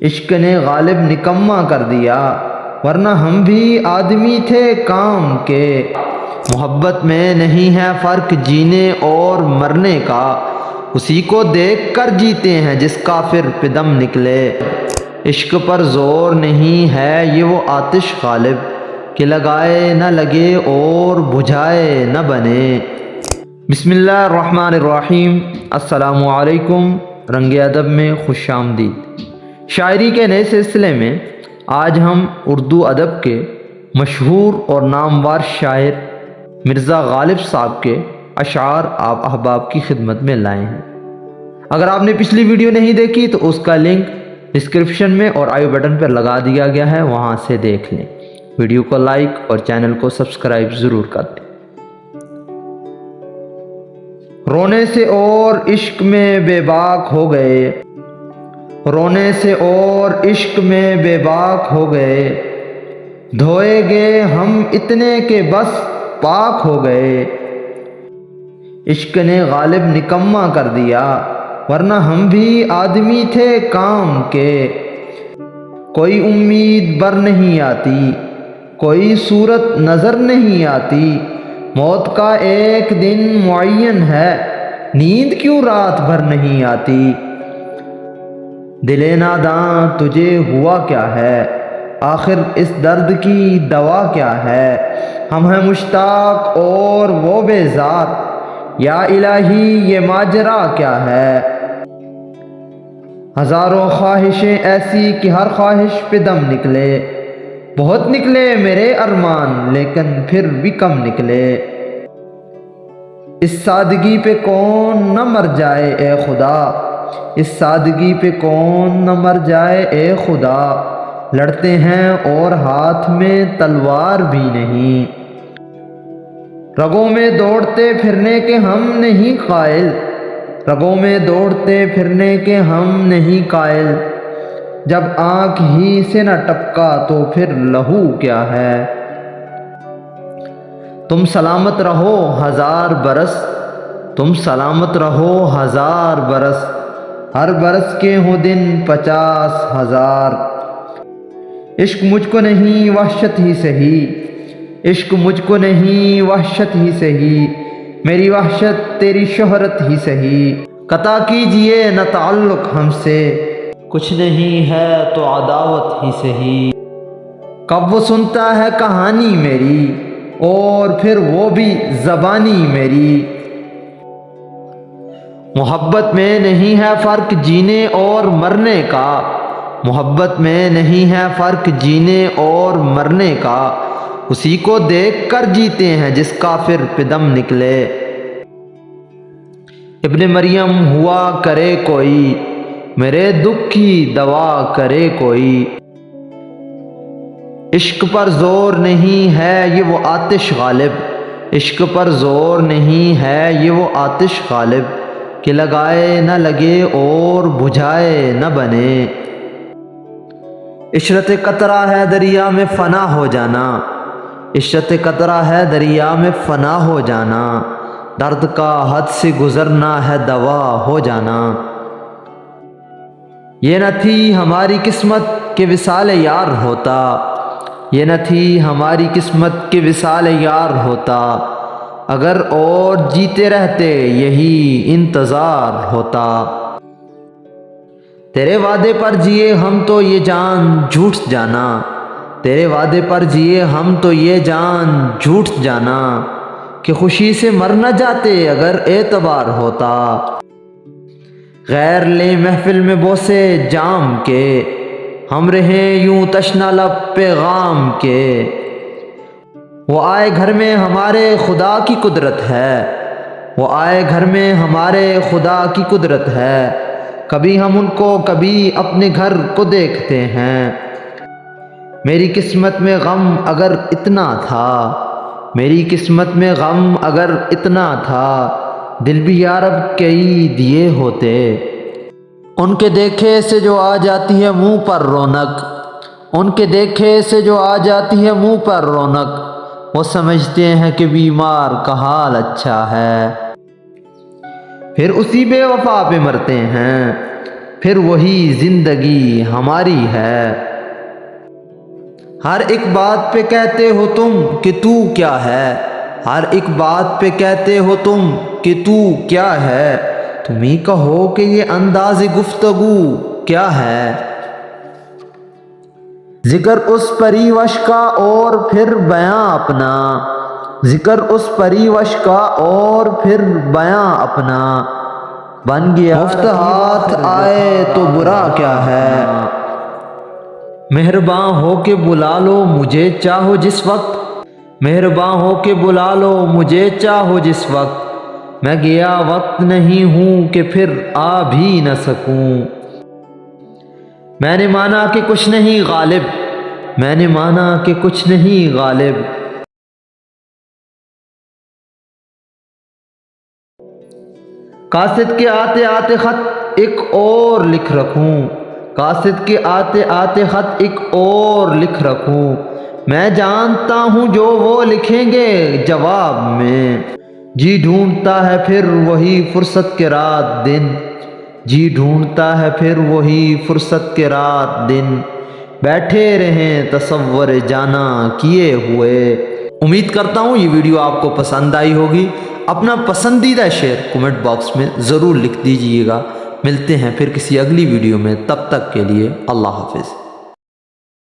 عشق نے غالب نکما کر دیا، ورنہ ہم بھی آدمی تھے کام کے۔ محبت میں نہیں ہے فرق جینے اور مرنے کا، اسی کو دیکھ کر جیتے ہیں جس کافر پہ دم نکلے۔ عشق پر زور نہیں ہے یہ وہ آتش غالب، کہ لگائے نہ لگے اور بجھائے نہ بنے۔ بسم اللہ الرحمن الرحیم۔ السلام علیکم، رنگ ادب میں خوش آمدید۔ شاعری کے نئے سلسلے میں آج ہم اردو ادب کے مشہور اور نامور شاعر مرزا غالب صاحب کے اشعار آپ احباب کی خدمت میں لائے ہیں۔ اگر آپ نے پچھلی ویڈیو نہیں دیکھی تو اس کا لنک ڈسکرپشن میں اور آئی بٹن پر لگا دیا گیا ہے، وہاں سے دیکھ لیں۔ ویڈیو کو لائک اور چینل کو سبسکرائب ضرور کر دیں۔ رونے سے اور عشق میں بے باک ہو گئے، رونے سے اور عشق میں بے باک ہو گئے، دھوئے گے ہم اتنے کہ بس پاک ہو گئے۔ عشق نے غالب نکما کر دیا، ورنہ ہم بھی آدمی تھے کام کے۔ کوئی امید بر نہیں آتی، کوئی صورت نظر نہیں آتی، موت کا ایک دن معین ہے، نیند کیوں رات بھر نہیں آتی۔ دل ناداں تجھے ہوا کیا ہے، آخر اس درد کی دوا کیا ہے۔ ہم ہیں مشتاق اور وہ بیزار، یا الہی یہ ماجرا کیا ہے۔ ہزاروں خواہشیں ایسی کہ ہر خواہش پہ دم نکلے، بہت نکلے میرے ارمان لیکن پھر بھی کم نکلے۔ اس سادگی پہ کون نہ مر جائے اے خدا، اس سادگی پہ کون نہ مر جائے اے خدا۔ لڑتے ہیں اور ہاتھ میں تلوار بھی نہیں، رگوں میں دوڑتے پھرنے کے ہم نہیں قائل، رگوں میں دوڑتے پھرنے کے ہم نہیں قائل۔ جب آنکھ ہی سے نہ ٹپکا تو پھر لہو کیا ہے۔ تم سلامت رہو ہزار برس، تم سلامت رہو ہزار برس، ہر برس کے ہوں دن 50,000۔ عشق مجھ کو نہیں وحشت ہی سہی، عشق مجھ کو نہیں وحشت ہی سہی، میری وحشت تیری شہرت ہی سہی۔ قطع کیجئے نہ تعلق ہم سے، کچھ نہیں ہے تو عداوت ہی سہی۔ کب وہ سنتا ہے کہانی میری، اور پھر وہ بھی زبانی میری۔ محبت میں نہیں ہے فرق جینے اور مرنے کا، محبت میں نہیں ہے فرق جینے اور مرنے کا، اسی کو دیکھ کر جیتے ہیں جس کافر پہ دم نکلے۔ ابن مریم ہوا کرے کوئی، میرے دکھ کی دوا کرے کوئی۔ عشق پر زور نہیں ہے یہ وہ آتش غالب، عشق پر زور نہیں ہے یہ وہ آتش غالب، کہ لگائے نہ لگے اور بجھائے نہ بنے۔ عشرت قطرہ ہے دریا میں فنا ہو جانا، عشرت قطرہ ہے دریا میں فنا ہو جانا، درد کا حد سے گزرنا ہے دوا ہو جانا۔ یہ نہ تھی ہماری قسمت کہ وصال یار ہوتا، یہ نہ تھی ہماری قسمت کہ وصال یار ہوتا، اگر اور جیتے رہتے یہی انتظار ہوتا۔ تیرے وعدے پر جیے ہم تو یہ جان جھوٹ جانا، تیرے وعدے پر جیے ہم تو یہ جان جھوٹ جانا، کہ خوشی سے مر نہ جاتے اگر اعتبار ہوتا۔ غیر لیں محفل میں بوسے جام کے، ہم رہیں یوں تشنہ لب پیغام کے۔ وہ آئے گھر میں ہمارے خدا کی قدرت ہے، وہ آئے گھر میں ہمارے خدا کی قدرت ہے، کبھی ہم ان کو کبھی اپنے گھر کو دیکھتے ہیں۔ میری قسمت میں غم اگر اتنا تھا، میری قسمت میں غم اگر اتنا تھا، دل بھی یارب کئی دیے ہوتے۔ ان کے دیکھے سے جو آ جاتی ہے منہ پر رونق، ان کے دیکھے سے جو آ جاتی ہے منہ پر رونق، وہ سمجھتے ہیں کہ بیمار کا حال اچھا ہے، پھر اسی بے وفا پہ مرتے ہیں۔ پھر وہی زندگی ہماری ہے۔ ہر ایک بات پہ کہتے ہو تم کہ تو کیا ہے، ہر ایک بات پہ کہتے ہو تم کہ تو کیا ہے، تم ہی کہو کہ یہ انداز گفتگو کیا ہے۔ ذکر اس پریوش کا اور پھر بیاں اپنا، ذکر اس پریوش کا اور پھر بیاں اپنا، بن گیا مفت ہاتھ آئے تو برا کیا ہے۔ مہرباں ہو کے بلا لو مجھے چاہو جس وقت، مہرباں ہو کے بلا لو مجھے چاہو جس وقت، میں گیا وقت نہیں ہوں کہ پھر آ بھی نہ سکوں۔ میں نے مانا کہ کچھ نہیں غالب، میں نے مانا کہ کچھ نہیں غالب، قاصد کے آتے آتے خط ایک اور لکھ رکھوں، قاصد کے آتے آتے خط ایک اور لکھ رکھوں، میں جانتا ہوں جو وہ لکھیں گے جواب میں، جی ڈھونڈتا ہے پھر وہی فرصت کے رات دن، جی ڈھونڈتا ہے پھر وہی فرصت کے رات دن، بیٹھے رہیں تصور جانا کیے ہوئے۔ امید کرتا ہوں یہ ویڈیو آپ کو پسند آئی ہوگی۔ اپنا پسندیدہ شعر کمنٹ باکس میں ضرور لکھ دیجئے گا۔ ملتے ہیں پھر کسی اگلی ویڈیو میں، تب تک کے لیے اللہ حافظ۔